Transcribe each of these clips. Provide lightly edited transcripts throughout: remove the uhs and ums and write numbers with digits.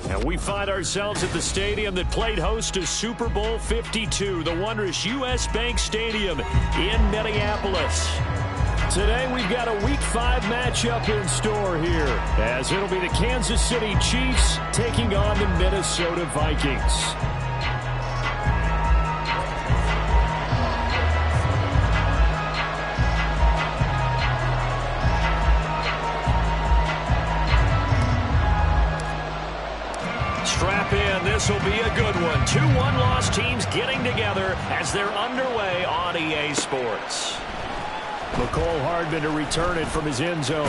And we find ourselves at the stadium that played host to Super Bowl 52, the wondrous U.S. Bank Stadium in Minneapolis. Today we've got a Week 5 matchup in store here, as it'll be the Kansas City Chiefs taking on the Minnesota Vikings. Strap in, this will be a good one. 2 one-loss teams getting together as they're underway on EA Sports. McCole Hardman to return it from his end zone.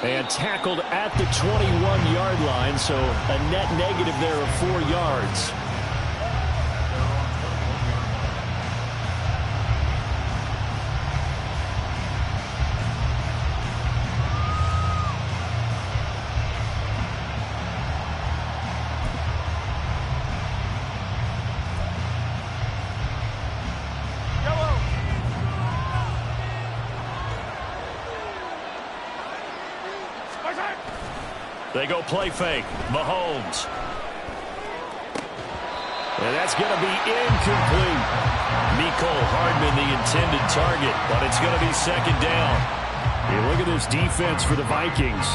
And tackled at the 21-yard line, so a net negative there of 4 yards. They go play fake. Mahomes. And that's going to be incomplete. McCole Hardman, the intended target, but it's going to be second down. You look at this defense for the Vikings.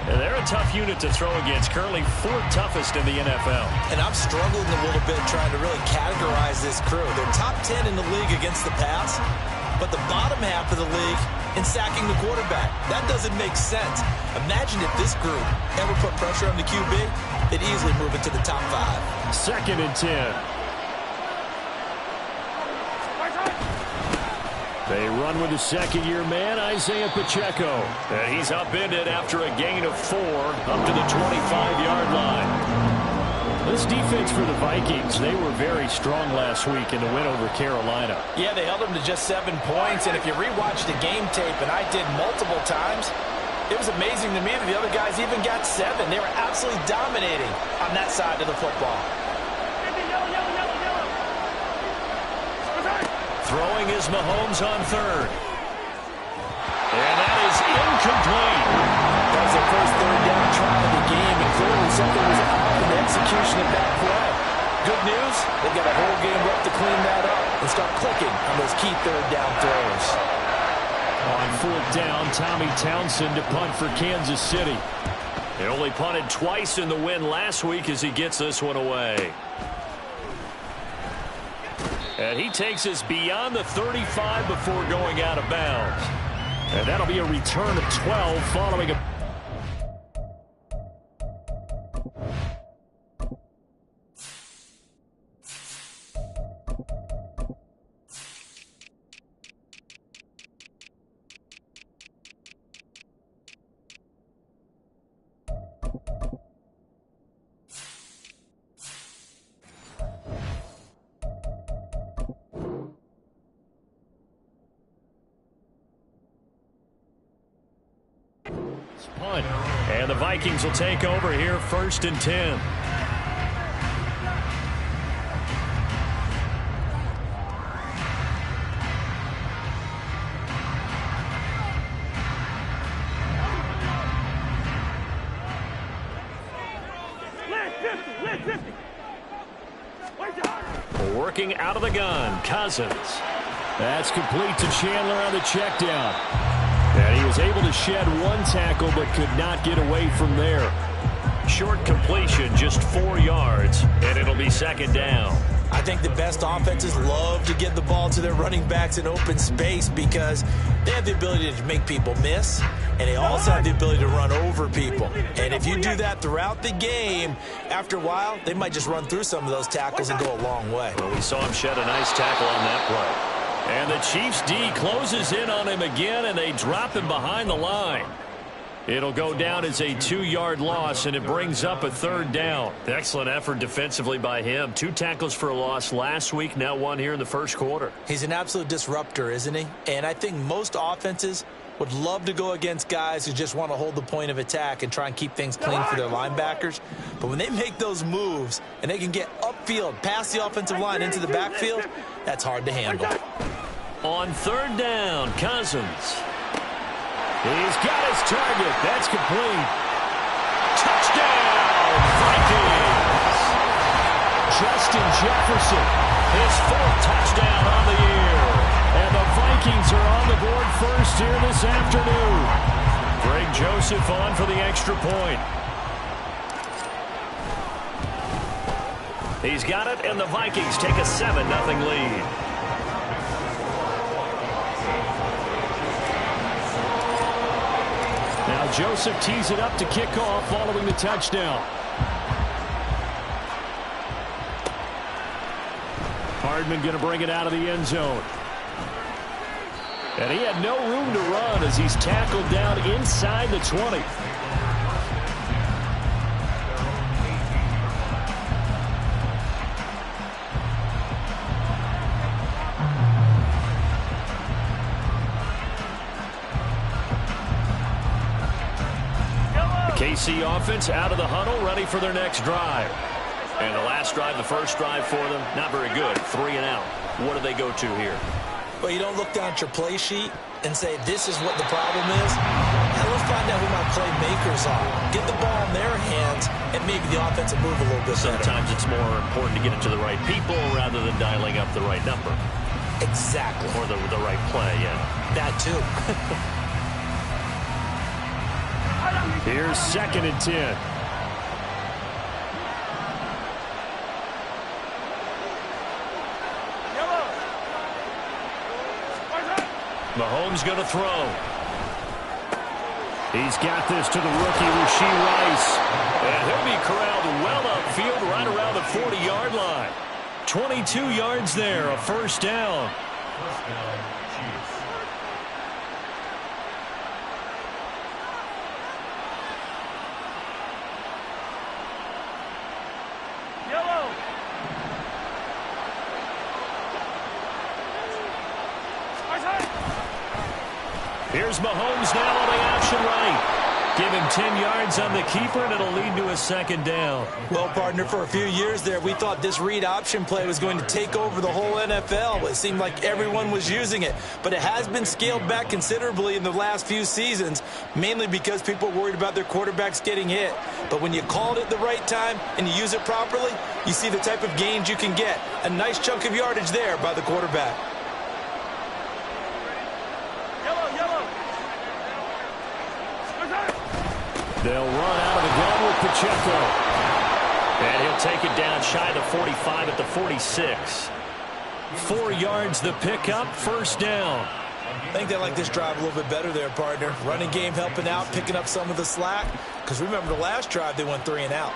And they're a tough unit to throw against, currently 4th toughest in the NFL. And I'm struggling a little bit trying to really categorize this crew. They're top 10 in the league against the pass, but the bottom half of the league in sacking the quarterback. That doesn't make sense. Imagine if this group ever put pressure on the QB, they'd easily move into the top 5. 2nd and 10. They run with the second-year man, Isaiah Pacheco. And he's upended after a gain of 4 up to the 25-yard line. This defense for the Vikings, they were very strong last week in the win over Carolina. Yeah, they held them to just 7 points, and if you rewatch the game tape, and I did multiple times, it was amazing to me that the other guys even got 7. They were absolutely dominating on that side of the football. Throwing is Mahomes on 3rd. And that is incomplete. That was their first 3rd down try of the game, and clearly something was off in the execution of that play. Good news, they've got a whole game left to clean that up and start clicking on those key 3rd down throws. On 4th down, Tommy Townsend to punt for Kansas City. He only punted twice in the win last week as he gets this one away. And he takes us beyond the 35 before going out of bounds. And that'll be a return of 12 following a... punt. And the Vikings will take over here, 1st and 10. Working out of the gun, Cousins. That's complete to Chandler on the check down. And he was able to shed 1 tackle but could not get away from there. Short completion, just 4 yards, and it'll be 2nd down. I think the best offenses love to get the ball to their running backs in open space because they have the ability to make people miss, and they also have the ability to run over people. And if you do that throughout the game, after a while, they might just run through some of those tackles and go a long way. Well, we saw him shed a nice tackle on that play. And the Chiefs' D closes in on him again, and they drop him behind the line. It'll go down as a 2-yard loss, and it brings up a 3rd down. Excellent effort defensively by him. 2 tackles for a loss last week, now 1 here in the first quarter. He's an absolute disruptor, isn't he? And I think most offenses would love to go against guys who just want to hold the point of attack and try and keep things clean for their linebackers. But when they make those moves and they can get upfield, past the offensive line into the backfield, that's hard to handle. On 3rd down, Cousins. He's got his target. That's complete. Touchdown, Vikings! Justin Jefferson, his 4th touchdown on the year. And the Vikings are on the board first here this afternoon. Greg Joseph on for the extra point. He's got it, and the Vikings take a 7-0 lead. Now Joseph tees it up to kick off following the touchdown. Hardman going to bring it out of the end zone. And he had no room to run as he's tackled down inside the 20. KC offense out of the huddle, ready for their next drive. And the last drive, the first drive for them, not very good. 3 and out. What do they go to here? Well, you don't look down at your play sheet and say, this is what the problem is. Now let's find out who my playmakers are. Get the ball in their hands, and maybe the offense will move a little bit better. Sometimes it's more important to get it to the right people rather than dialing up the right number. Exactly. Or the right play, yeah. That too. Here's 2nd and 10. Mahomes going to throw. He's got this to the rookie, Rashee Rice. And he'll be corralled well upfield right around the 40-yard line. 22 yards there, a 1st down. Chiefs. Here's Mahomes now on the option right. Give him 10 yards on the keeper, and it'll lead to a 2nd down. Well, partner, for a few years there, we thought this read option play was going to take over the whole NFL. It seemed like everyone was using it. But it has been scaled back considerably in the last few seasons, mainly because people are worried about their quarterbacks getting hit. But when you call it at the right time and you use it properly, you see the type of gains you can get. A nice chunk of yardage there by the quarterback. They'll run out of the gun with Pacheco. And he'll take it down shy of the 45 at the 46. 4 yards the pickup, 1st down. I think they like this drive a little bit better there, partner. Running game helping out, picking up some of the slack. Because remember the last drive, they went 3 and out.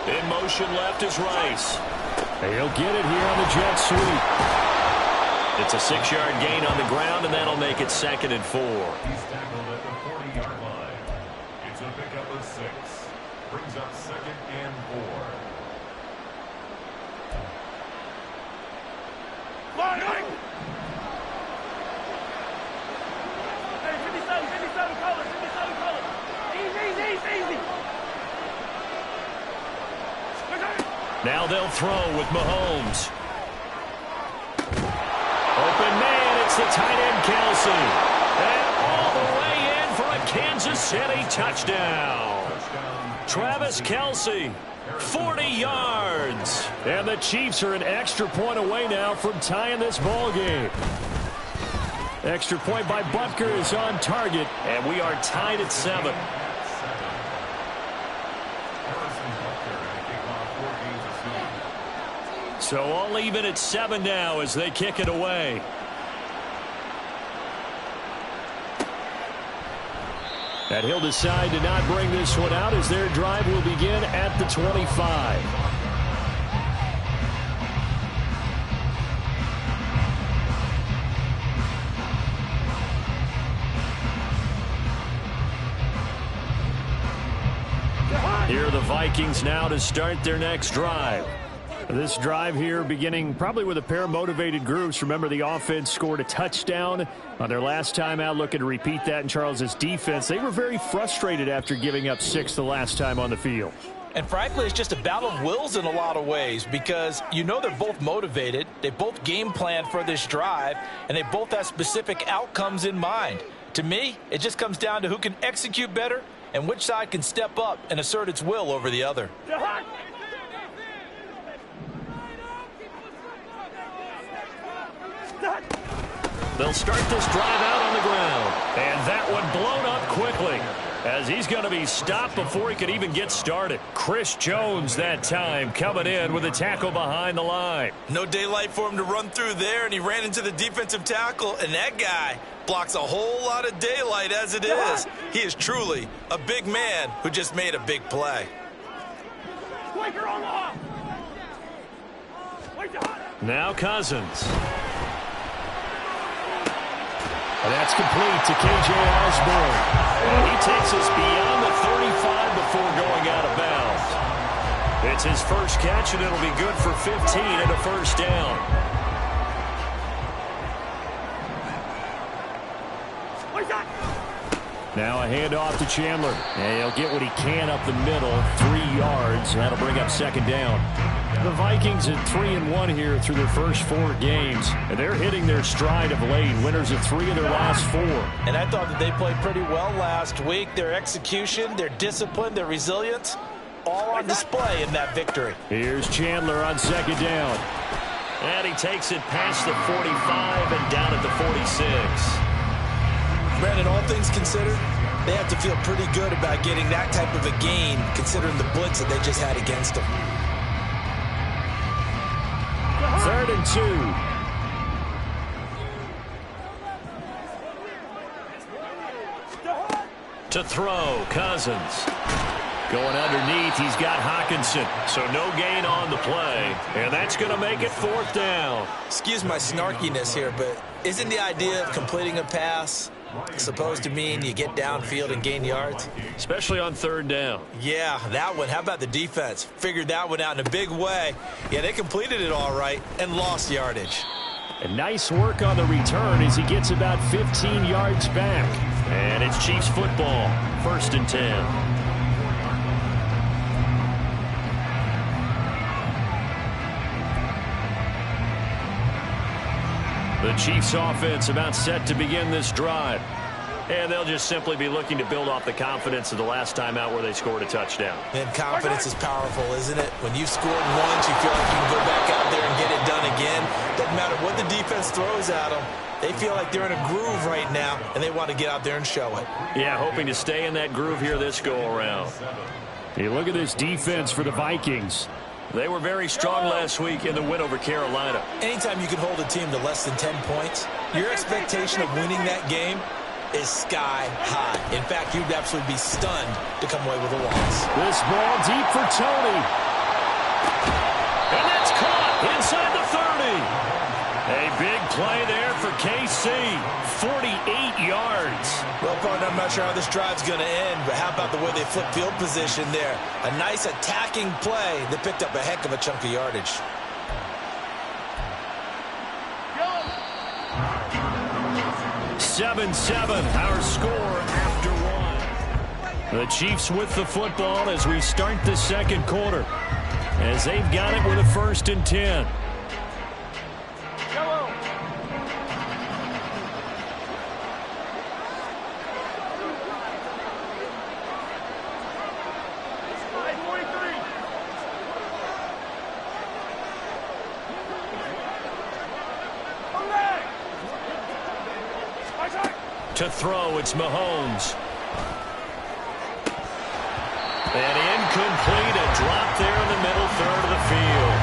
In motion left is Rice. He'll get it here on the jet sweep. It's a 6-yard gain on the ground, and that'll make it 2nd and 4. He's tackled at the 40-yard line. It's a pickup of 6. Brings up 2nd and 4. Hey, 57 colors, 57 colors. Easy. Now they'll throw with Mahomes. Open man, it's the tight end Kelsey. And all the way in for a Kansas City touchdown. Travis Kelsey, 40 yards. And the Chiefs are an extra point away now from tying this ball game. Extra point by Butker is on target, and we are tied at 7. So all even at 7 now as they kick it away. And he'll decide to not bring this one out as their drive will begin at the 25. Here are the Vikings now to start their next drive. This drive here beginning probably with a pair of motivated groups. Remember, the offense scored a touchdown on their last time out, looking to repeat that in Charles's defense. They were very frustrated after giving up 6 the last time on the field. And frankly, it's just a battle of wills in a lot of ways because you know they're both motivated. They both game planned for this drive, and they both have specific outcomes in mind. To me, it just comes down to who can execute better and which side can step up and assert its will over the other. They'll start this drive out on the ground. And that one blown up quickly as he's going to be stopped before he could even get started. Chris Jones that time coming in with a tackle behind the line. No daylight for him to run through there, and he ran into the defensive tackle, and that guy blocks a whole lot of daylight as it is. He is truly a big man who just made a big play. Now Cousins. And that's complete to K.J. Osborne. And he takes us beyond the 35 before going out of bounds. It's his first catch, and it'll be good for 15 and a first down. Now a handoff to Chandler. And he'll get what he can up the middle, 3 yards. That'll bring up second down. The Vikings at 3-1 here through their first 4 games. And they're hitting their stride of late. Winners of 3 of their last 4. And I thought that they played pretty well last week. Their execution, their discipline, their resilience, all on display in that victory. Here's Chandler on second down. And he takes it past the 45 and down at the 46. Brandon, all things considered, they have to feel pretty good about getting that type of a gain considering the blitz that they just had against them. 3rd and 2. To throw, Cousins. Going underneath, he's got Hawkinson. So no gain on the play. And that's going to make it 4th down. Excuse my snarkiness here, but isn't the idea of completing a pass supposed to mean you get downfield and gain yards? Especially on 3rd down. Yeah, that one. How about the defense? Figured that one out in a big way. Yeah, they completed it all right and lost yardage. And nice work on the return as he gets about 15 yards back. And it's Chiefs football. 1st and 10. The Chiefs offense about set to begin this drive. And they'll just simply be looking to build off the confidence of the last time out where they scored a touchdown. And confidence is powerful, isn't it? When you've scored once, you feel like you can go back out there and get it done again. Doesn't matter what the defense throws at them. They feel like they're in a groove right now, and they want to get out there and show it. Yeah, hoping to stay in that groove here this go-around. Hey, look at this defense for the Vikings. They were very strong last week in the win over Carolina. Anytime you can hold a team to less than 10 points, your expectation of winning that game is sky high. In fact, you'd absolutely be stunned to come away with a loss. This ball deep for Tony. And that's caught inside the 30. A big play there for KC. 48 yards. Well, partner, I'm not sure how this drive's going to end, but how about the way they flip field position there? A nice attacking play that picked up a heck of a chunk of yardage. Go. 7-7, our score after 1. The Chiefs with the football as we start the second quarter, as they've got it with a 1st and 10. To throw, it's Mahomes. And incomplete, a drop there in the middle 3rd of the field.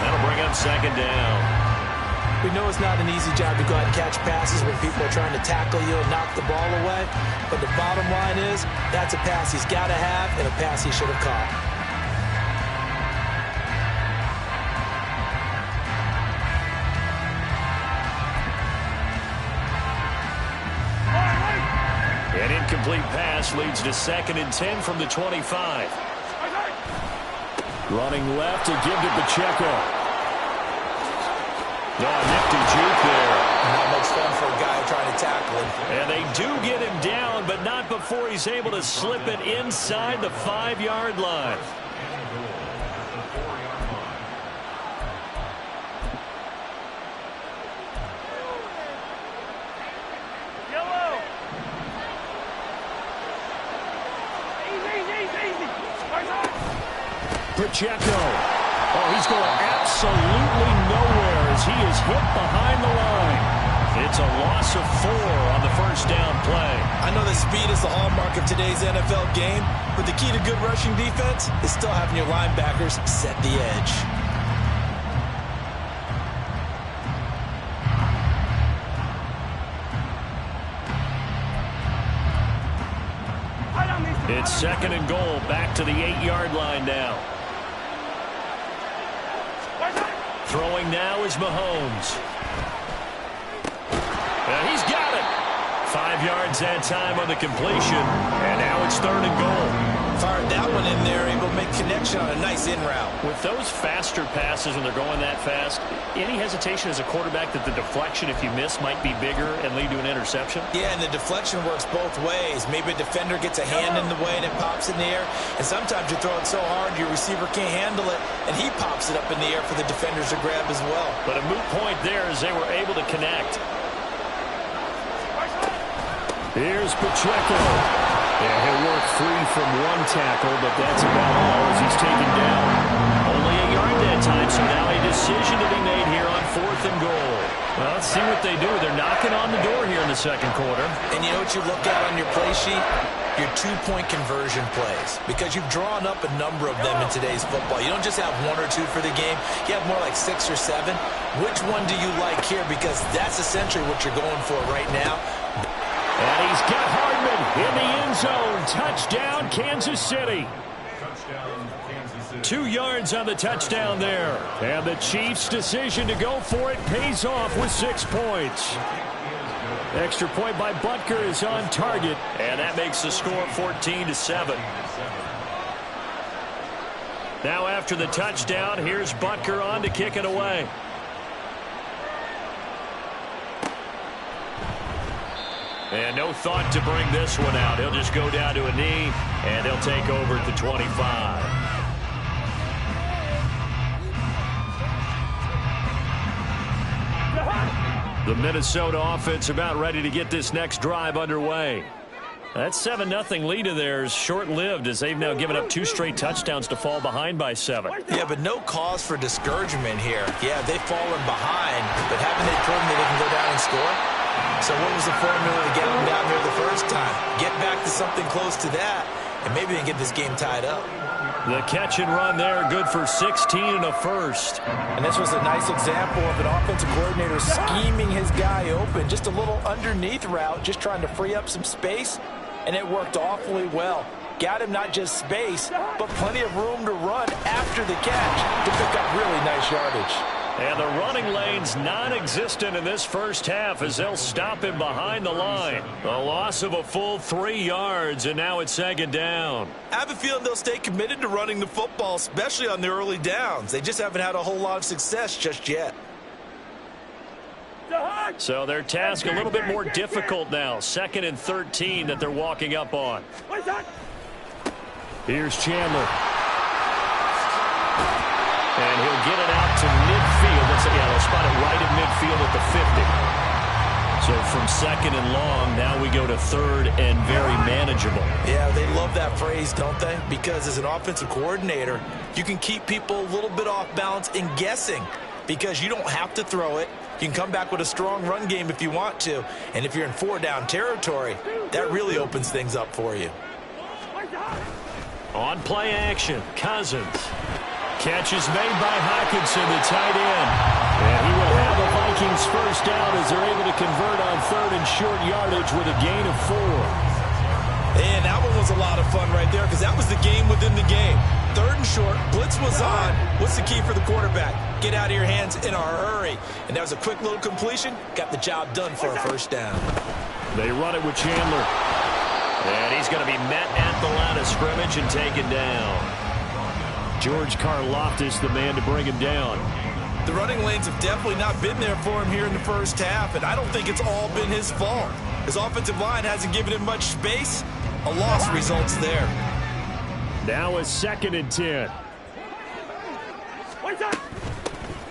That'll bring up second down. We know it's not an easy job to go out and catch passes when people are trying to tackle you and knock the ball away. But the bottom line is, that's a pass he's got to have and a pass he should have caught. An incomplete pass leads to 2nd and 10 from the 25. Running left to give to Pacheco. No, nifty juke there. Not much fun for a guy trying to tackle him. And they do get him down, but not before he's able to slip it inside the 5-yard line. Yellow. Easy. Pacheco. Oh, he's going absolutely nowhere as he is hit behind the line. It's a loss of 4 on the first down play. I know that speed is the hallmark of today's NFL game, but the key to good rushing defense is still having your linebackers set the edge. It's 2nd and goal, back to the 8-yard line now. Throwing now is Mahomes. And he's got it. 5 yards that time on the completion. And now it's 3rd and goal. Fired that one in there, able to make connection on a nice in route. With those faster passes when they're going that fast, any hesitation as a quarterback that the deflection, if you miss, might be bigger and lead to an interception? Yeah, and the deflection works both ways. Maybe a defender gets a hand in the way and it pops in the air. And sometimes you throw it so hard your receiver can't handle it, and he pops it up in the air for the defenders to grab as well. But a moot point there as they were able to connect. Here's Pacheco. Yeah, he'll work free from one tackle, but that's about all as he's taken down. Only a yard that time, so now a decision to be made here on 4th and goal. Well, let's see what they do. They're knocking on the door here in the 2nd quarter. And you know what you look at on your play sheet? Your 2-point conversion plays, because you've drawn up a number of them in today's football. You don't just have 1 or 2 for the game. You have more like 6 or 7. Which one do you like here? Because that's essentially what you're going for right now. And he's got Hardman in the end zone. Touchdown, Kansas City. 2 yards on the touchdown there. And the Chiefs' decision to go for it pays off with 6 points. Extra point by Butker is on target. And that makes the score 14-7. Now after the touchdown, here's Butker on to kick it away. And no thought to bring this one out. He'll just go down to a knee, and he'll take over at the 25. The Minnesota offense about ready to get this next drive underway. That 7-0 lead of theirs short-lived as they've now given up 2 straight touchdowns to fall behind by 7. Yeah, but no cause for discouragement here. Yeah, they've fallen behind, but haven't they proven that they can go down and score? So what was the formula to get them down there the first time? Get back to something close to that, and maybe they can get this game tied up. The catch and run there, good for 16 and a first. And this was a nice example of an offensive coordinator scheming his guy open. Just a little underneath route, just trying to free up some space, and it worked awfully well. Got him not just space, but plenty of room to run after the catch to pick up really nice yardage. And the running lane's non-existent in this first half as they'll stop him behind the line. A loss of a full 3 yards, and now it's 2nd down. I have a feeling they'll stay committed to running the football, especially on the early downs. They just haven't had a whole lot of success just yet. So their task a little bit more difficult now. 2nd and 13 that they're walking up on. Here's Chandler. And he'll get it out to midfield. They'll spot it right at midfield at the 50. So from 2nd and long, now we go to 3rd and very manageable. Yeah, they love that phrase, don't they? Because as an offensive coordinator, you can keep people a little bit off balance and guessing because you don't have to throw it. You can come back with a strong run game if you want to. And if you're in 4-down territory, that really opens things up for you. On play action, Cousins. Catch is made by Hockenson, the tight end. And he will have the Vikings first down as they're able to convert on third and short yardage with a gain of 4. And that one was a lot of fun right there because that was the game within the game. Third and short, blitz was on. What's the key for the quarterback? Get out of your hands in a hurry. And that was a quick little completion. Got the job done for a first down. They run it with Chandler. And he's going to be met at the line of scrimmage and taken down. George Karlaftis, the man to bring him down. The running lanes have definitely not been there for him here in the first half, and I don't think it's all been his fault. His offensive line hasn't given him much space. A loss results there. Now a 2nd and 10.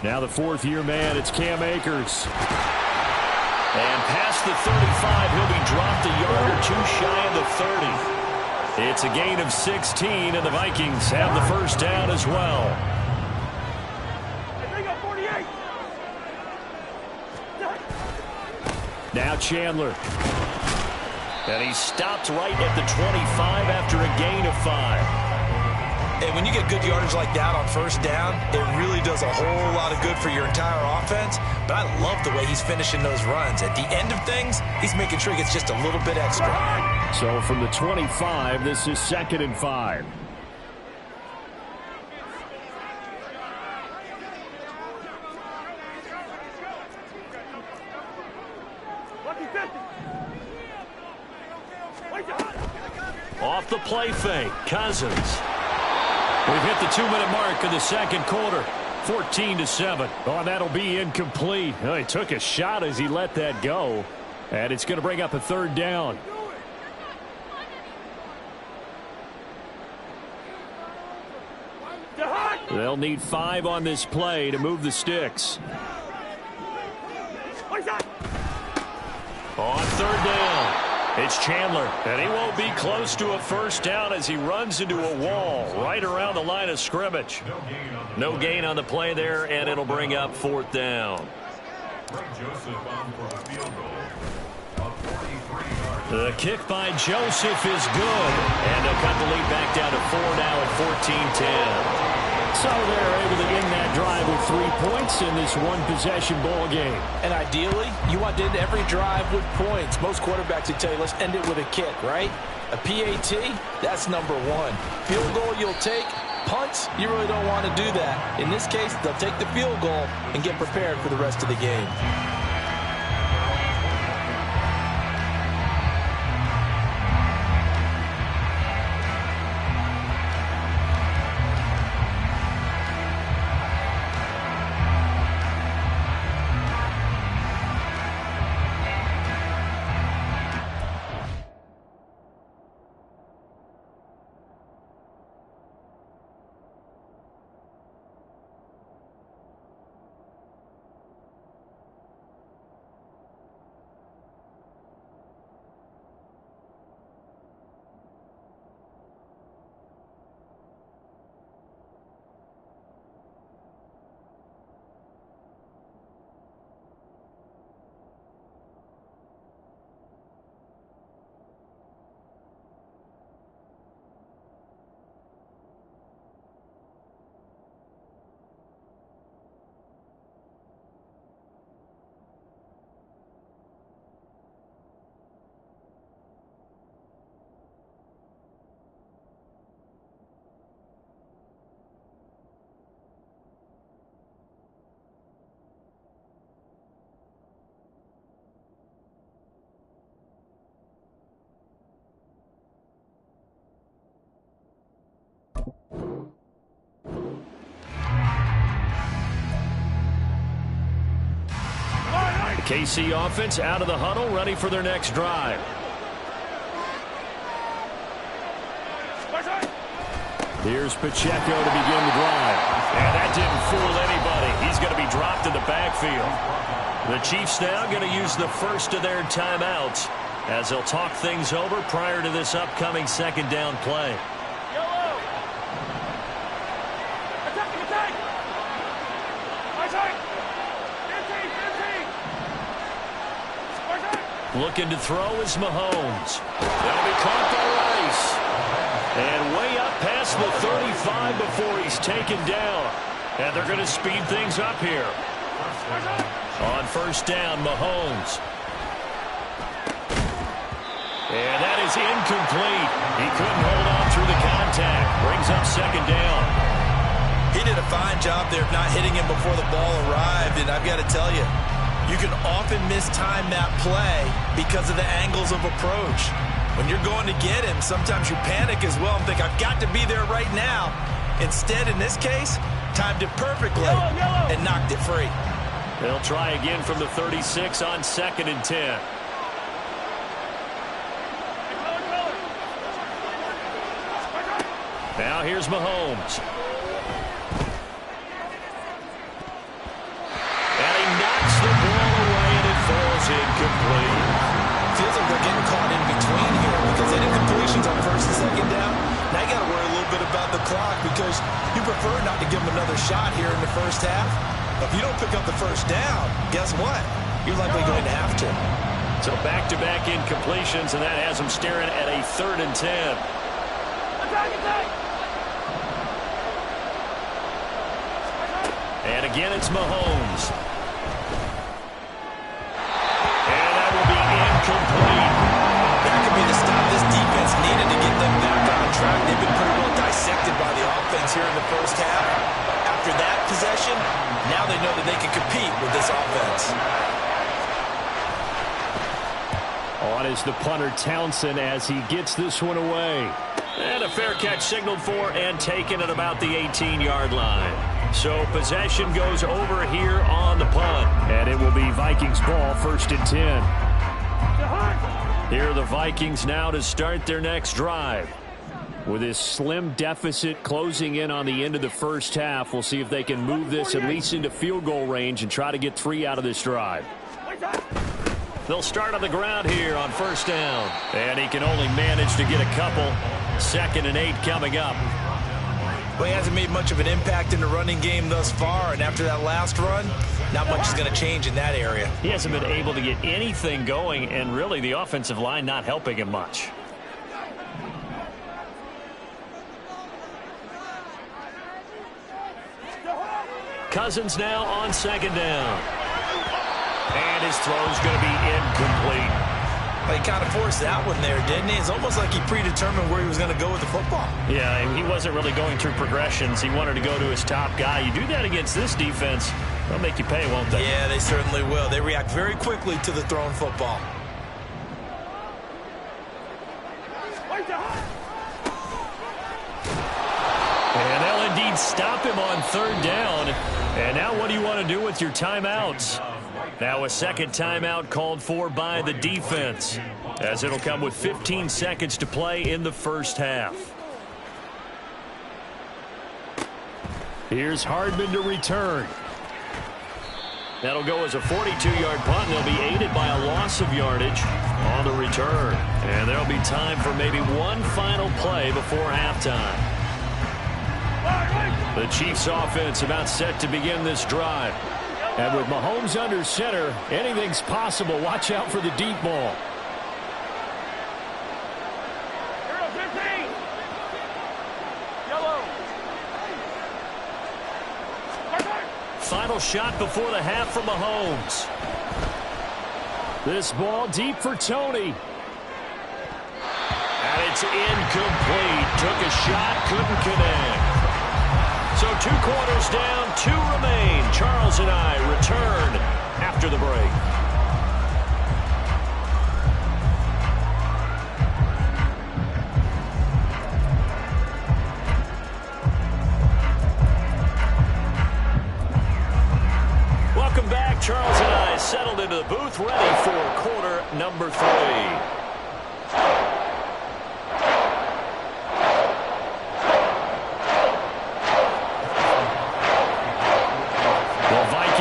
Now the fourth-year man, it's Cam Akers. And past the 35, he'll be dropped a yard or two shy of the 30. It's a gain of 16, and the Vikings have the first down as well. Now Chandler. And he stopped right at the 25 after a gain of 5. And when you get good yardage like that on first down, it really does a whole lot of good for your entire offense. But I love the way he's finishing those runs. At the end of things, he's making sure he gets just a little bit extra. So from the 25, this is 2nd and 5. Off the play fake, Cousins. We've hit the 2-minute mark in the second quarter. 14-7. Oh, that'll be incomplete. Oh, he took a shot as he let that go. And it's going to bring up a third down. They'll need 5 on this play to move the sticks. On third down, it's Chandler, and he won't be close to a first down as he runs into a wall right around the line of scrimmage. No gain on the play there, and it'll bring up 4th down. The kick by Joseph is good, and they'll cut the lead back down to 4 now at 14-10. So they're able to end that drive with 3 points in this one-possession ball game. And ideally, you want to end every drive with points. Most quarterbacks would tell you, let's end it with a kick, right? A PAT, that's number 1. Field goal you'll take. Punts, you really don't want to do that. In this case, they'll take the field goal and get prepared for the rest of the game. KC offense out of the huddle, ready for their next drive. Here's Pacheco to begin the drive. And that didn't fool anybody. He's going to be dropped in the backfield. The Chiefs now going to use the first of their timeouts as they'll talk things over prior to this upcoming second down play. Looking to throw is Mahomes. That'll be caught by Rice. And way up past the 35 before he's taken down. And they're going to speed things up here. On first down, Mahomes. And that is incomplete. He couldn't hold on through the contact. Brings up second down. He did a fine job there of not hitting him before the ball arrived. And I've got to tell you, you can often mistime that play because of the angles of approach. When you're going to get him, sometimes you panic as well and think, I've got to be there right now. Instead, in this case, timed it perfectly and knocked it free. They'll try again from the 36 on 2nd and 10. Now here's Mahomes. And he knocks the ball away and it falls incomplete. Feels like they're getting caught in between here because they did completions on first and second down. Now you got to worry a little bit about the clock because you prefer not to give them another shot here in the first half. If you don't pick up the first down, guess what? You're likely going to have to. So back-to-back incompletions, and that has them staring at a 3rd and 10. And again, it's Mahomes. And that will be incomplete. That could be the stop this defense needed to get them back on track. They've been pretty well dissected by the offense here in the first half. After that possession, now they know that they can compete with this offense. On is the punter Townsend as he gets this one away. And a fair catch signaled for and taken at about the 18-yard line. So possession goes over here on the punt. And it will be Vikings ball, 1st and 10. Here are the Vikings now to start their next drive. With this slim deficit closing in on the end of the first half, we'll see if they can move this at least into field goal range and try to get 3 out of this drive. They'll start on the ground here on first down. And he can only manage to get a couple. 2nd and 8 coming up. Well, he hasn't made much of an impact in the running game thus far, and after that last run, not much is going to change in that area. He hasn't been able to get anything going, and really the offensive line not helping him much. Cousins now on 2nd down. And his throw's going to be incomplete. Well, he kind of forced that one there, didn't he? It's almost like he predetermined where he was going to go with the football. Yeah, he wasn't really going through progressions. He wanted to go to his top guy. You do that against this defense, they'll make you pay, won't they? Yeah, they certainly will. They react very quickly to the thrown football. And they'll indeed stop him on 3rd down. And now what do you want to do with your timeouts? Now a second timeout called for by the defense, as it'll come with 15 seconds to play in the first half. Here's Hardman to return. That'll go as a 42-yard punt, and they'll be aided by a loss of yardage on the return. And there'll be time for maybe one final play before halftime. The Chiefs offense about set to begin this drive. And with Mahomes under center, anything's possible. Watch out for the deep ball. Final shot before the half from Mahomes. This ball deep for Tony. And it's incomplete. Took a shot, couldn't connect. So 2 quarters down, 2 remain. Charles and I return after the break. Welcome back. Charles and I settled into the booth, ready for quarter number 3.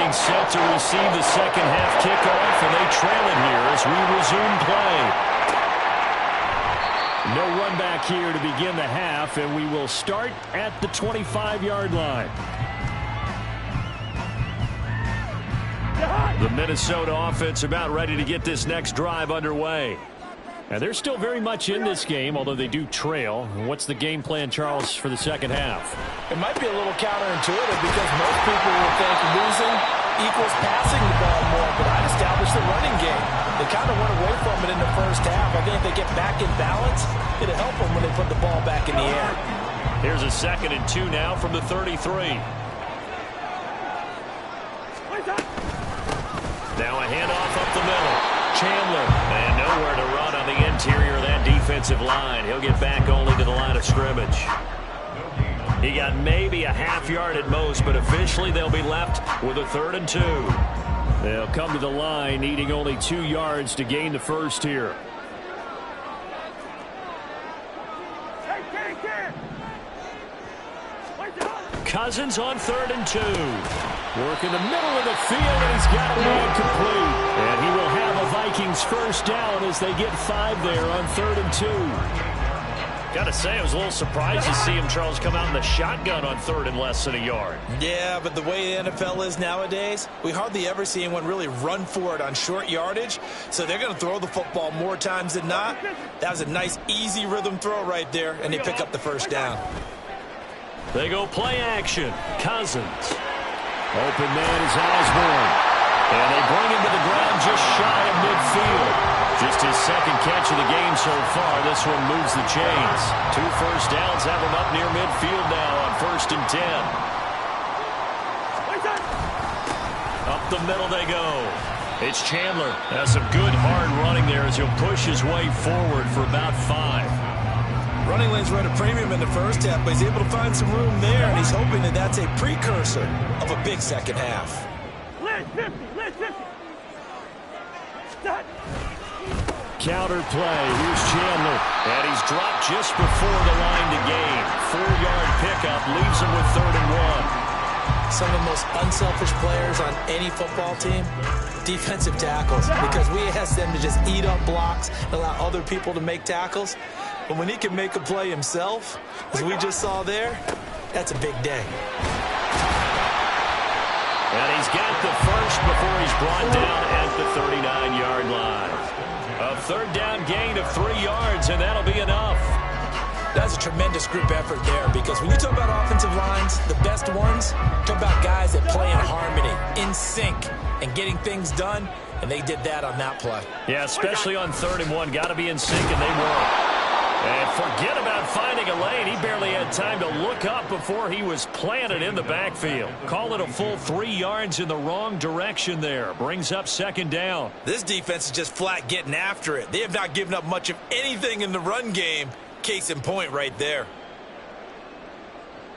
Set to receive the second half kickoff, and they trail it here as we resume play. No run back here to begin the half, and we will start at the 25-yard line. The Minnesota offense about ready to get this next drive underway. And they're still very much in this game, although they do trail. What's the game plan, Charles, for the second half? It might be a little counterintuitive because most people will think losing equals passing the ball more, but I'd establish the running game. They kind of went away from it in the first half. I think if they get back in balance, it'll help them when they put the ball back in the air. Here's a 2nd and 2 now from the 33. Now a handoff up the middle. Chandler, and nowhere to run on the interior of that defensive line. He'll get back only to the line of scrimmage. He got maybe a half yard at most, but officially they'll be left with a 3rd and 2. They'll come to the line needing only 2 yards to gain the first here. Cousins on 3rd and 2. Work in the middle of the field, and he's got a man complete. And he will have a Vikings first down as they get 5 there on 3rd and 2. Got to say, I was a little surprised to see him, Charles, come out in the shotgun on 3rd and less than a yard. Yeah, but the way the NFL is nowadays, we hardly ever see anyone really run for it on short yardage. So they're going to throw the football more times than not. That was a nice, easy rhythm throw right there, and they pick up the first down. They go play action. Cousins. Open man is Osborne. And they bring him to the ground just shy of midfield. Just his 2nd catch of the game so far. This one moves the chains. 2 first downs have him up near midfield now on 1st and 10. Up the middle they go. It's Chandler. Has some good hard running there as he'll push his way forward for about 5. Running lanes were at a premium in the first half, but he's able to find some room there, and he's hoping that that's a precursor of a big second half. Counter play. Here's Chandler. And he's dropped just before the line to gain. 4-yard pickup leaves him with 3rd and 1. Some of the most unselfish players on any football team, defensive tackles, because we ask them to just eat up blocks and allow other people to make tackles. But when he can make a play himself, as we just saw there, that's a big day. And he's got the first before he's brought down at the 39-yard line. A 3rd down gain of 3 yards, and that'll be enough. That's a tremendous group effort there, because when you talk about offensive lines, the best ones, talk about guys that play in harmony, in sync, and getting things done, and they did that on that play. Yeah, especially on 3rd and 1. Got to be in sync, and they were. And forget about finding a lane. He barely had time to look up before he was planted in the backfield. Call it a full 3 yards in the wrong direction there. Brings up 2nd down. This defense is just flat getting after it. They have not given up much of anything in the run game. Case in point right there.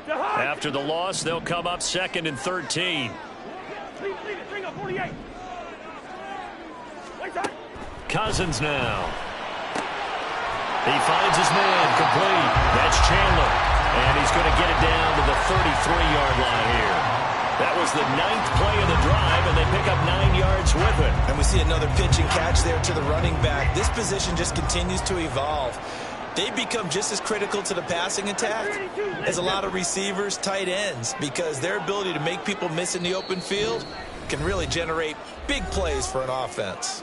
After the loss, they'll come up 2nd and 13. Cousins now. He finds his man complete. That's Chandler. And he's going to get it down to the 33-yard line here. That was the 9th play of the drive, and they pick up 9 yards with it. And we see another pitch and catch there to the running back. This position just continues to evolve. They become just as critical to the passing attack as a lot of receivers, tight ends, because their ability to make people miss in the open field can really generate big plays for an offense.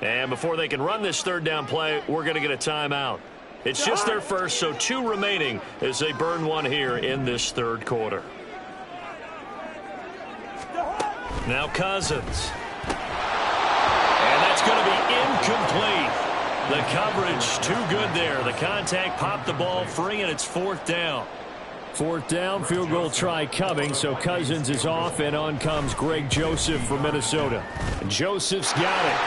And before they can run this 3rd down play, we're going to get a timeout. It's just their first, so 2 remaining as they burn 1 here in this 3rd quarter. Now Cousins. And that's going to be incomplete. The coverage too good there. The contact popped the ball free, and it's 4th down. 4th down, field goal try coming, so Cousins is off, and on comes Greg Joseph from Minnesota. And Joseph's got it.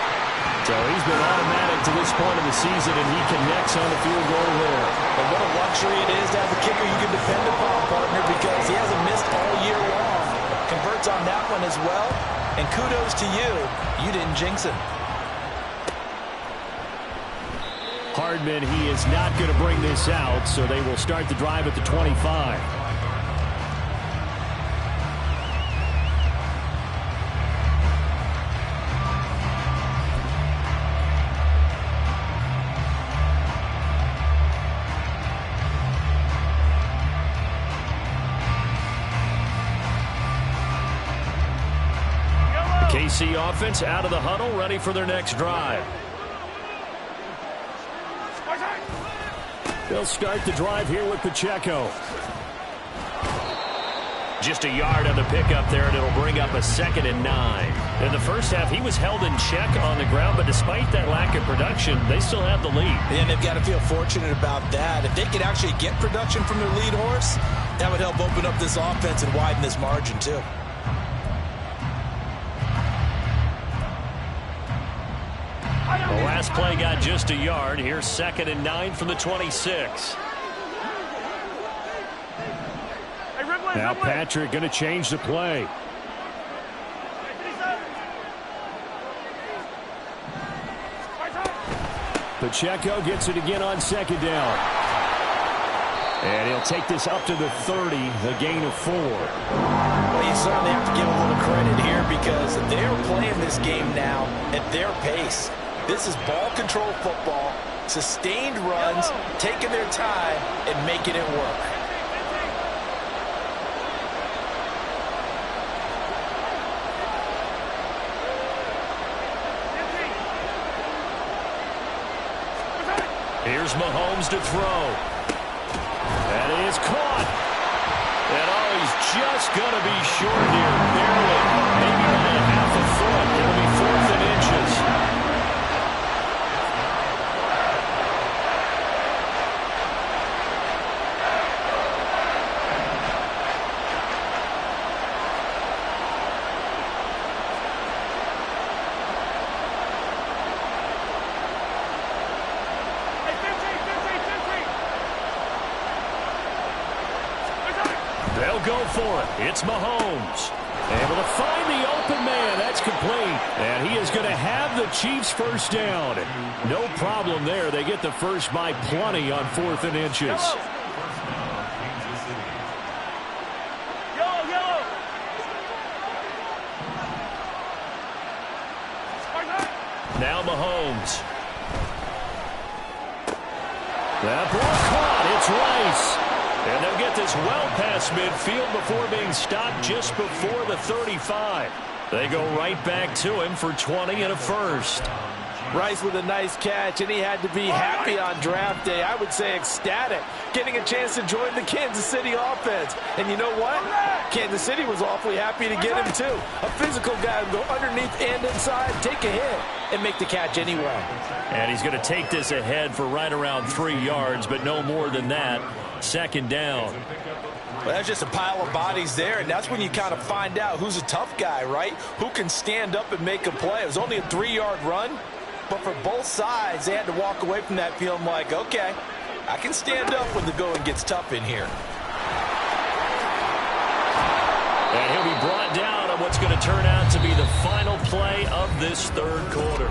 So he's been automatic to this point of the season, and he connects on the field goal there. But what a luxury it is to have a kicker you can depend upon, partner, because he hasn't missed all year long. Converts on that one as well, and kudos to you. You didn't jinx him. Hardman, he is not going to bring this out, so they will start the drive at the 25. KC offense out of the huddle, ready for their next drive. They'll start the drive here with Pacheco. Just a yard on the pickup there, and it'll bring up a 2nd and 9. In the first half, he was held in check on the ground, but despite that lack of production, they still have the lead. And they've got to feel fortunate about that. If they could actually get production from their lead horse, that would help open up this offense and widen this margin, too. The last play got just a yard. Here's 2nd and 9 from the 26. Now Patrick going to change the play. Pacheco gets it again on 2nd down. And he'll take this up to the 30, a gain of 4. Well, you certainly have to give a little credit here because they're playing this game now at their pace. This is ball control football, sustained runs, taking their time and making it work. Here's Mahomes to throw. That is caught. And he's just going to be short here, barely. Maybe only half a foot. It'll be 4th and inches. They'll go for it. It's Mahomes. Able to find the open man. That's complete. And he is going to have the Chiefs first down. No problem there. They get the first by plenty on 4th and inches. Yellow. Now Mahomes. That ball caught. It's Rice. And they'll get this well past midfield before being stopped just before the 35. They go right back to him for 20 and a first. Rice with a nice catch, and he had to be happy on draft day. I would say ecstatic, getting a chance to join the Kansas City offense. And you know what? Kansas City was awfully happy to get him, too. A physical guy who go underneath and inside, take a hit, and make the catch anyway. And he's going to take this ahead for right around 3 yards, but no more than that. 2nd down. Well, that's just a pile of bodies there, and that's when you kind of find out who's a tough guy, right? Who can stand up and make a play. It was only a 3-yard run, but for both sides, they had to walk away from that feeling like, okay, I can stand up when the going gets tough in here. And he'll be brought down on what's going to turn out to be the final play of this 3rd quarter.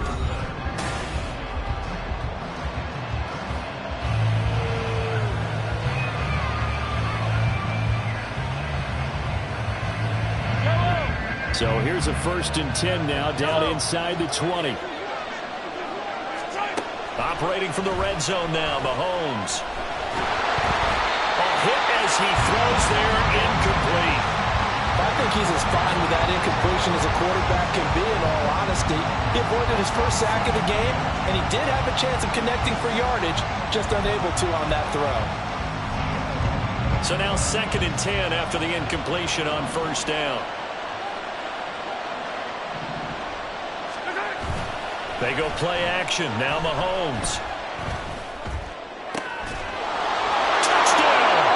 So here's a 1st and 10 now, down inside the 20. Operating from the red zone now, Mahomes. A hit as he throws there, incomplete. I think he's as fine with that incompletion as a quarterback can be, in all honesty. He avoided his first sack of the game, and he did have a chance of connecting for yardage, just unable to on that throw. So now 2nd and 10 after the incompletion on 1st down. They go play action. Now Mahomes. Touchdown!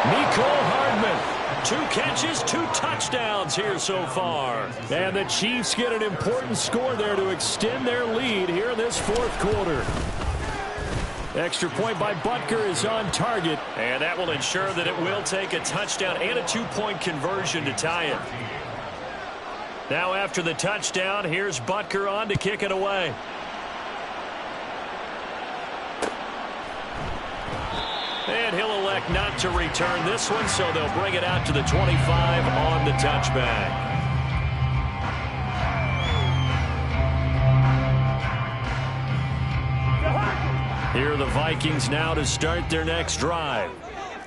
Mecole Hardman. 2 catches, 2 touchdowns here so far. And the Chiefs get an important score there to extend their lead here in this 4th quarter. Extra point by Butker is on target. And that will ensure that it will take a touchdown and a 2-point conversion to tie it. Now after the touchdown, here's Butker on to kick it away. And he'll elect not to return this one, so they'll bring it out to the 25 on the touchback. Here are the Vikings now to start their next drive.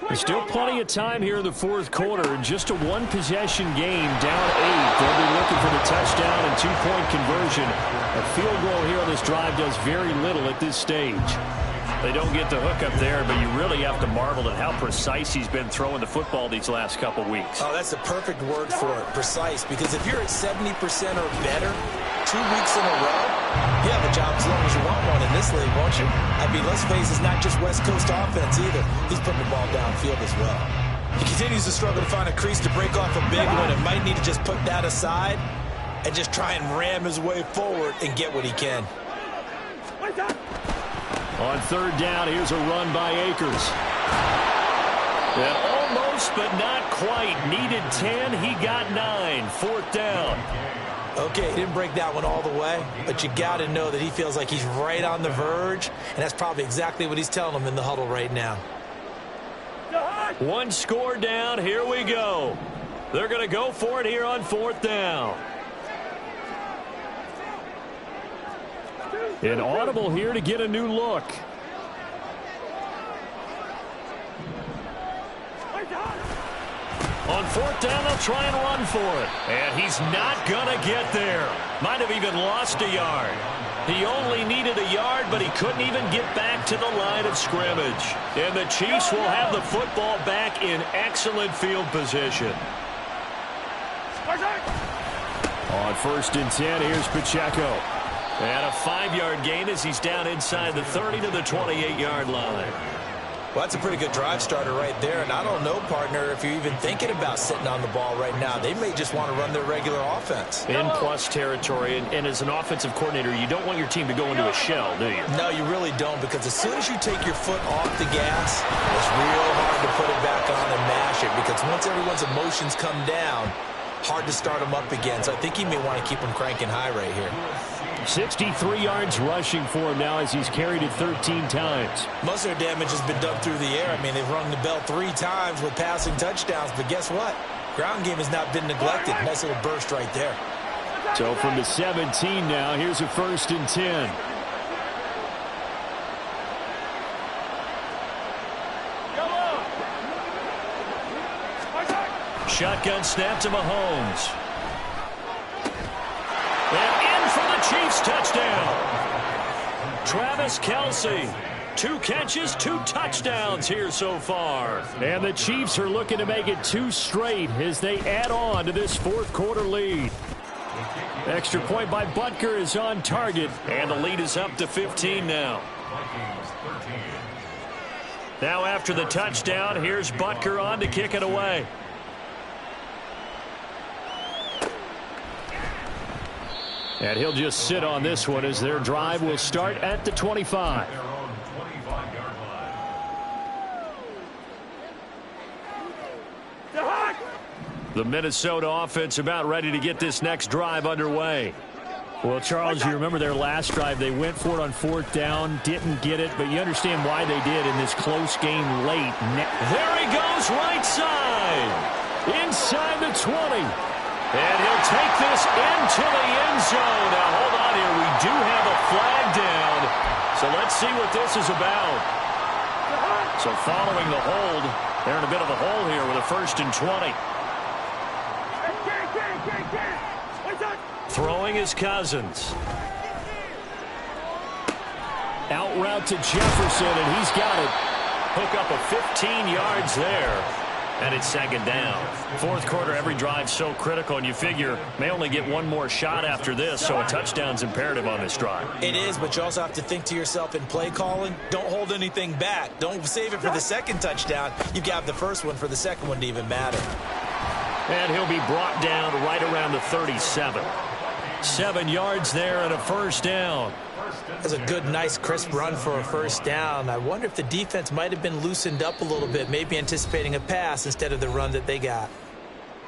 There's still plenty of time here in the 4th quarter. Just a 1-possession game, down 8. They'll be looking for the touchdown and 2-point conversion. A field goal here on this drive does very little at this stage. They don't get the hook up there, but you really have to marvel at how precise he's been throwing the football these last couple weeks. Oh, that's the perfect word for it, precise, because if you're at 70% or better 2 weeks in a row, you have a job as long as you want one in this league, won't you? I mean, let's face it, it's not just West Coast offense either. He's putting the ball downfield as well. He continues to struggle to find a crease to break off a big one and might need to just put that aside and just try and ram his way forward and get what he can. On third down, here's a run by Akers. And almost, but not quite. Needed 10, he got 9. Fourth down. Okay, he didn't break that one all the way, but you got to know that he feels like he's right on the verge, and that's probably exactly what he's telling them in the huddle right now. One score down, here we go. They're going to go for it here on fourth down. An audible here to get a new look. On fourth down, they'll try and run for it. And he's not going to get there. Might have even lost a yard. He only needed a yard, but he couldn't even get back to the line of scrimmage. And the Chiefs will have the football back in excellent field position. On first and 10, here's Pacheco. And a 5-yard gain as he's down inside the 30 to the 28-yard line. Well, that's a pretty good drive starter right there. And I don't know, partner, if you're even thinking about sitting on the ball right now. They may just want to run their regular offense. In plus territory. And as an offensive coordinator, you don't want your team to go into a shell, do you? No, you really don't, because as soon as you take your foot off the gas, it's real hard to put it back on and mash it, because once everyone's emotions come down, hard to start them up again. So I think he may want to keep them cranking high right here. 63 yards rushing for him now as he's carried it 13 times. Most of their damage has been done through the air. I mean, they've rung the bell 3 times with passing touchdowns, but guess what? Ground game has not been neglected. Nice little burst right there. So from the 17 now, here's a first and 10. Shotgun snap to Mahomes. And in for the Chiefs touchdown. Travis Kelce. 2 catches, 2 touchdowns here so far. And the Chiefs are looking to make it 2 straight as they add on to this fourth quarter lead. Extra point by Butker is on target. And the lead is up to 15 now. Now after the touchdown, here's Butker on to kick it away. And he'll just sit on this one as their drive will start at the 25. The Minnesota offense about ready to get this next drive underway. Well, Charles, you remember their last drive. They went for it on fourth down, didn't get it, but you understand why they did in this close game late. There he goes, right side. Inside the 20. And he'll take this into the end zone. Now, hold on here. We do have a flag down. So let's see what this is about. So following the hold, they're in a bit of a hole here with a first and 20. Throwing is Cousins. Out route to Jefferson, and he's got it. Hook up a 15 yards there. And it's second down. Fourth quarter, every drive so critical, and you figure may only get one more shot after this, so a touchdown's imperative on this drive. It is, but you also have to think to yourself in play calling, don't hold anything back. Don't save it for the second touchdown. You've got the first one for the second one to even matter. And he'll be brought down right around the 37. 7 yards there and a first down. That's a good, nice, crisp run for a first down. I wonder if the defense might have been loosened up a little bit, maybe anticipating a pass instead of the run that they got.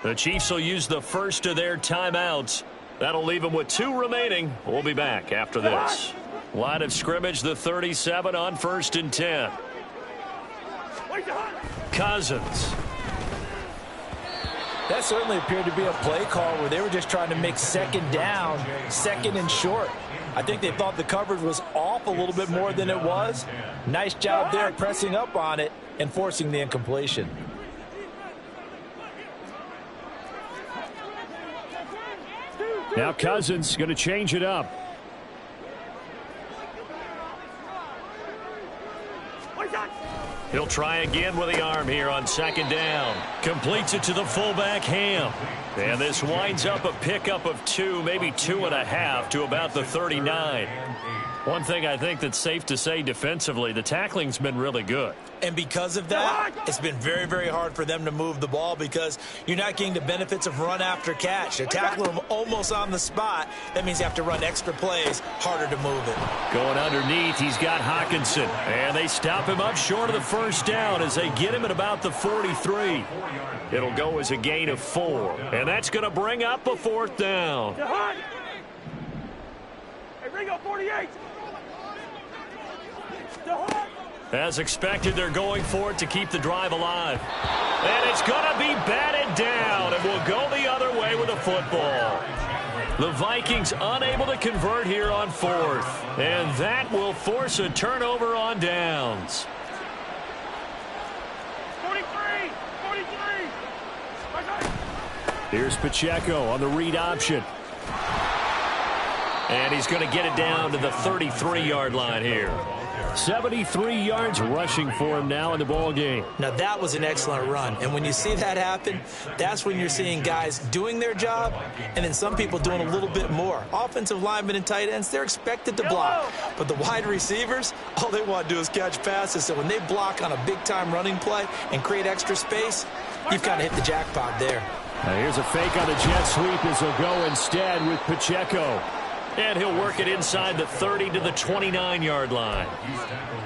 The Chiefs will use the first of their timeouts. That'll leave them with 2 remaining. We'll be back after this. Line of scrimmage, the 37 on first and 10. Cousins. That certainly appeared to be a play call where they were just trying to make second down, second and short. I think they thought the coverage was off a little bit more than it was. Nice job there pressing up on it and forcing the incompletion. Now Cousins going to change it up. He'll try again with the arm here on second down. Completes it to the fullback, Ham. And this winds up a pickup of 2, maybe 2.5 to about the 39. One thing I think that's safe to say defensively, the tackling's been really good. And because of that, it's been very, very hard for them to move the ball because you're not getting the benefits of run after catch. They're tackling them almost on the spot. That means you have to run extra plays, harder to move it. Going underneath, he's got Hawkinson. And they stop him up short of the first down as they get him at about the 43. It'll go as a gain of 4. And that's going to bring up a 4th down. Hey, Ringo, 48. As expected, they're going for it to keep the drive alive. And it's going to be batted down, and will go the other way with a football. The Vikings unable to convert here on 4th. And that will force a turnover on downs. 43. Here's Pacheco on the read option. And he's going to get it down to the 33-yard line here. 73 yards rushing for him now in the ball game. Now, that was an excellent run. And when you see that happen, that's when you're seeing guys doing their job and then some people doing a little bit more. Offensive linemen and tight ends, they're expected to block. But the wide receivers, all they want to do is catch passes. So when they block on a big-time running play and create extra space, you've kind of hit the jackpot there. Now here's a fake on the jet sweep as he'll go instead with Pacheco. And he'll work it inside the 30 to the 29-yard line.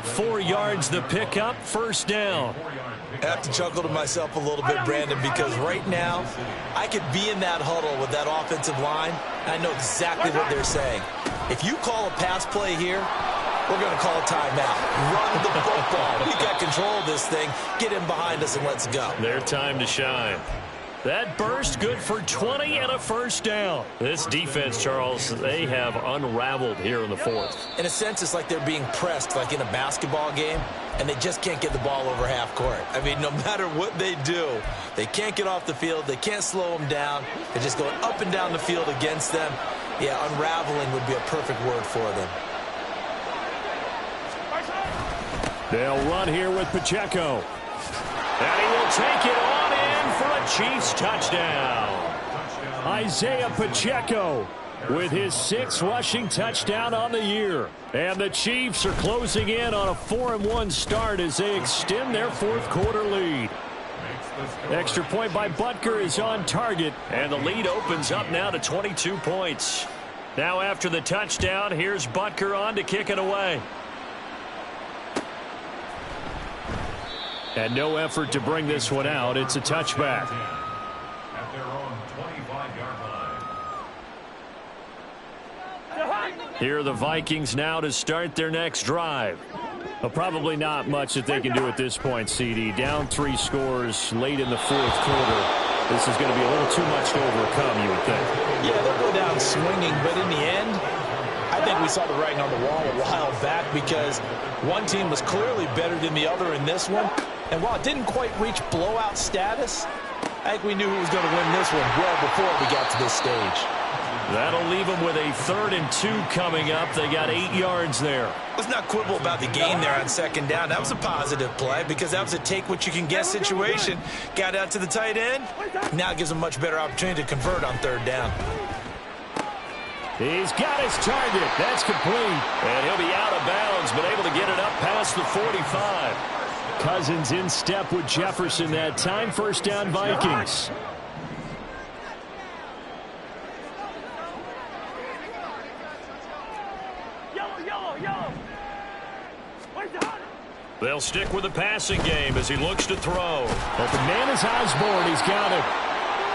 4 yards the pickup, first down. I have to chuckle to myself a little bit, Brandon, because right now I could be in that huddle with that offensive line, and I know exactly what they're saying. If you call a pass play here, we're going to call a timeout. Run the football. We got control of this thing. Get him behind us and let's go. Their time to shine. That burst good for 20 and a first down. This defense, Charles, they have unraveled here in the 4th. In a sense, it's like they're being pressed like in a basketball game, and they just can't get the ball over half court. I mean, no matter what they do, they can't get off the field. They can't slow them down. They're just going up and down the field against them. Yeah, unraveling would be a perfect word for them. They'll run here with Pacheco. And he will take it on in for a Chiefs touchdown. Isaiah Pacheco with his 6th rushing touchdown on the year. And the Chiefs are closing in on a 4-1 start as they extend their 4th quarter lead. Extra point by Butker is on target, and the lead opens up now to 22 points. Now after the touchdown, here's Butker on to kick it away. And no effort to bring this one out. It's a touchback. At their own 25-yard line. Here are the Vikings now to start their next drive. Well, probably not much that they can do at this point, CD. Down 3 scores late in the 4th quarter. This is going to be a little too much to overcome, you would think. Yeah, they'll go down swinging, but in the end, I think we saw the writing on the wall a while back because one team was clearly better than the other in this one. And while it didn't quite reach blowout status, I think we knew who was going to win this one well before we got to this stage. That'll leave them with a 3rd and 2 coming up. They got 8 yards there. Let's not quibble about the gain there on second down. That was a positive play because that was a take-what-you-can-get situation. Got out to the tight end. Now it gives them a much better opportunity to convert on 3rd down. He's got his target. That's complete. And he'll be out of bounds, but able to get it up past the 45. Cousins in step with Jefferson that time. First down, Vikings. Yellow. They'll stick with the passing game as he looks to throw. Open man is Osborne. He's got it.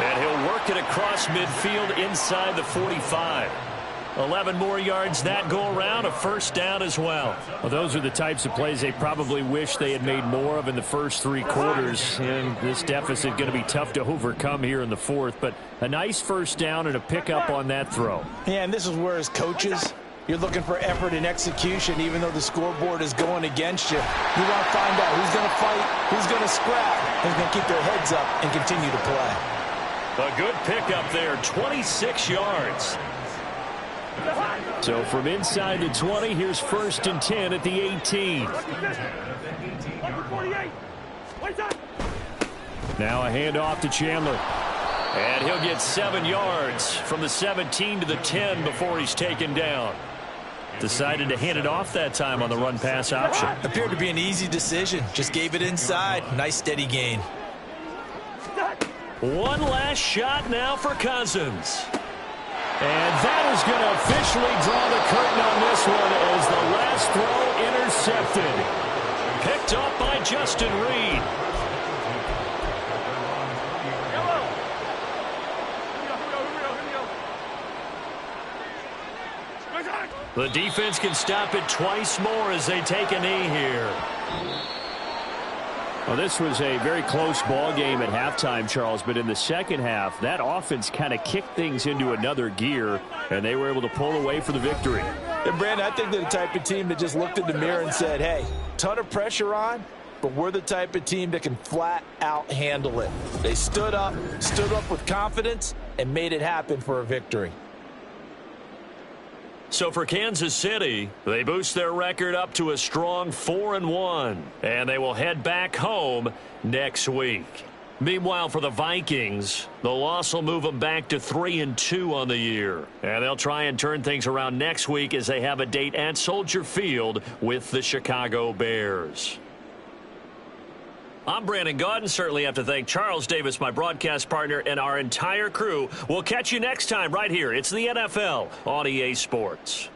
And he'll work it across midfield inside the 45. 11 more yards that go around, a first down as well. Well, those are the types of plays they probably wish they had made more of in the first 3 quarters. And this deficit going to be tough to overcome here in the 4th. But a nice first down and a pickup on that throw. Yeah, and this is where as coaches, you're looking for effort and execution even though the scoreboard is going against you. You want to find out who's going to fight, who's going to scrap, who's going to keep their heads up and continue to play. A good pickup there, 26 yards. So from inside the 20, here's 1st and 10 at the 18. Number 48. Wait up. Now a handoff to Chandler. And he'll get 7 yards from the 17 to the 10 before he's taken down. Decided to hand it off that time on the run-pass option. Appeared to be an easy decision. Just gave it inside. Nice steady gain. One last shot now for Cousins. And that is going to officially draw the curtain on this one as the last throw intercepted. Picked up by Justin Reed. The defense can stop it twice more as they take a knee here. Well, this was a very close ball game at halftime, Charles, but in the second half, that offense kind of kicked things into another gear, and they were able to pull away for the victory. And, Brandon, I think they're the type of team that just looked in the mirror and said, hey, ton of pressure on, but we're the type of team that can flat out handle it. They stood up with confidence, and made it happen for a victory. So for Kansas City, they boost their record up to a strong 4-1, and they will head back home next week. Meanwhile, for the Vikings, the loss will move them back to 3-2 on the year. And they'll try and turn things around next week as they have a date at Soldier Field with the Chicago Bears. I'm Brandon Gaudin. Certainly have to thank Charles Davis, my broadcast partner, and our entire crew. We'll catch you next time right here. It's the NFL on EA Sports.